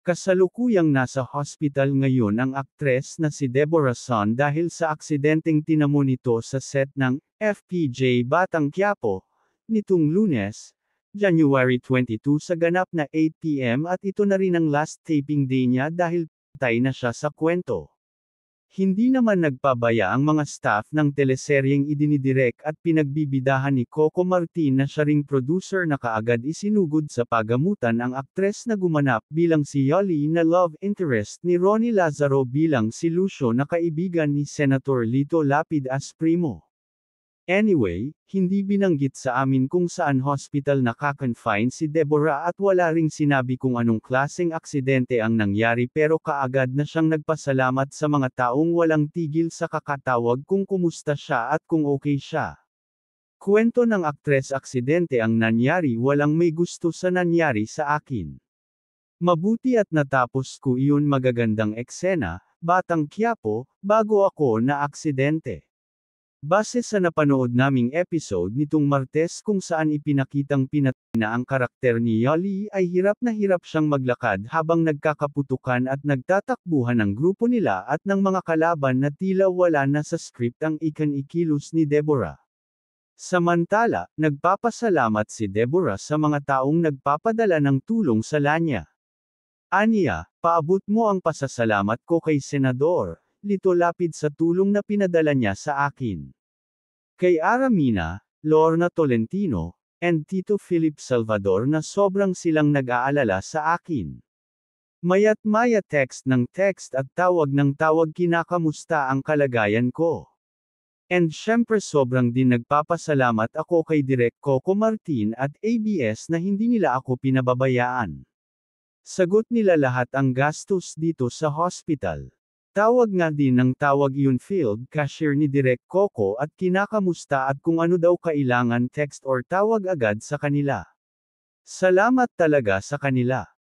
Kasalukuyang nasa hospital ngayon ang aktres na si Deborah Son dahil sa aksidenteng tinamo nito sa set ng FPJ Batang Quiapo nitong Lunes, January 22 sa ganap na 8 p.m. at ito na rin ang last taping day niya dahil patay na siya sa kwento. Hindi naman nagpabaya ang mga staff ng teleseryeng idinidirek at pinagbibidahan ni Coco Martin na siya ring producer na kaagad isinugod sa pagamutan ang aktres na gumanap bilang si Yoli na love interest ni Ronnie Lazaro bilang si Lucio na kaibigan ni Senator Lito Lapid as primo. Anyway, hindi binanggit sa amin kung saan hospital naka-confine si Deborah at wala ring sinabi kung anong klaseng aksidente ang nangyari pero kaagad na siyang nagpasalamat sa mga taong walang tigil sa kakatawag kung kumusta siya at kung okay siya. Kwento ng aktres aksidente ang nangyari walang may gusto sa nangyari sa akin. Mabuti at natapos ko iyon magagandang eksena, Batang Quiapo, bago ako na aksidente. Base sa napanood naming episode nitong Martes kung saan ipinakitang pinatay na ang karakter ni Yoli ay hirap na hirap siyang maglakad habang nagkakaputukan at nagtatakbuhan ng grupo nila at ng mga kalaban na tila wala na sa script ang ikan-ikilos ni Deborah. Samantala, nagpapasalamat si Deborah sa mga taong nagpapadala ng tulong sa kanya. Aniya, paabot mo ang pasasalamat ko kay Senador Lito Lapid sa tulong na pinadala niya sa akin. Kay Aramina, Lorna Tolentino, and Tito Philip Salvador na sobrang silang nag-aalala sa akin. Maya't maya text ng text at tawag ng tawag kinakamusta ang kalagayan ko. And syempre sobrang din nagpapasalamat ako kay Direk Coco Martin at ABS na hindi nila ako pinababayaan. Sagot nila lahat ang gastos dito sa hospital. Tawag nga din ng tawag iyon field cashier ni Direk Coco at kinakamusta at kung ano daw kailangan text or tawag agad sa kanila. Salamat talaga sa kanila.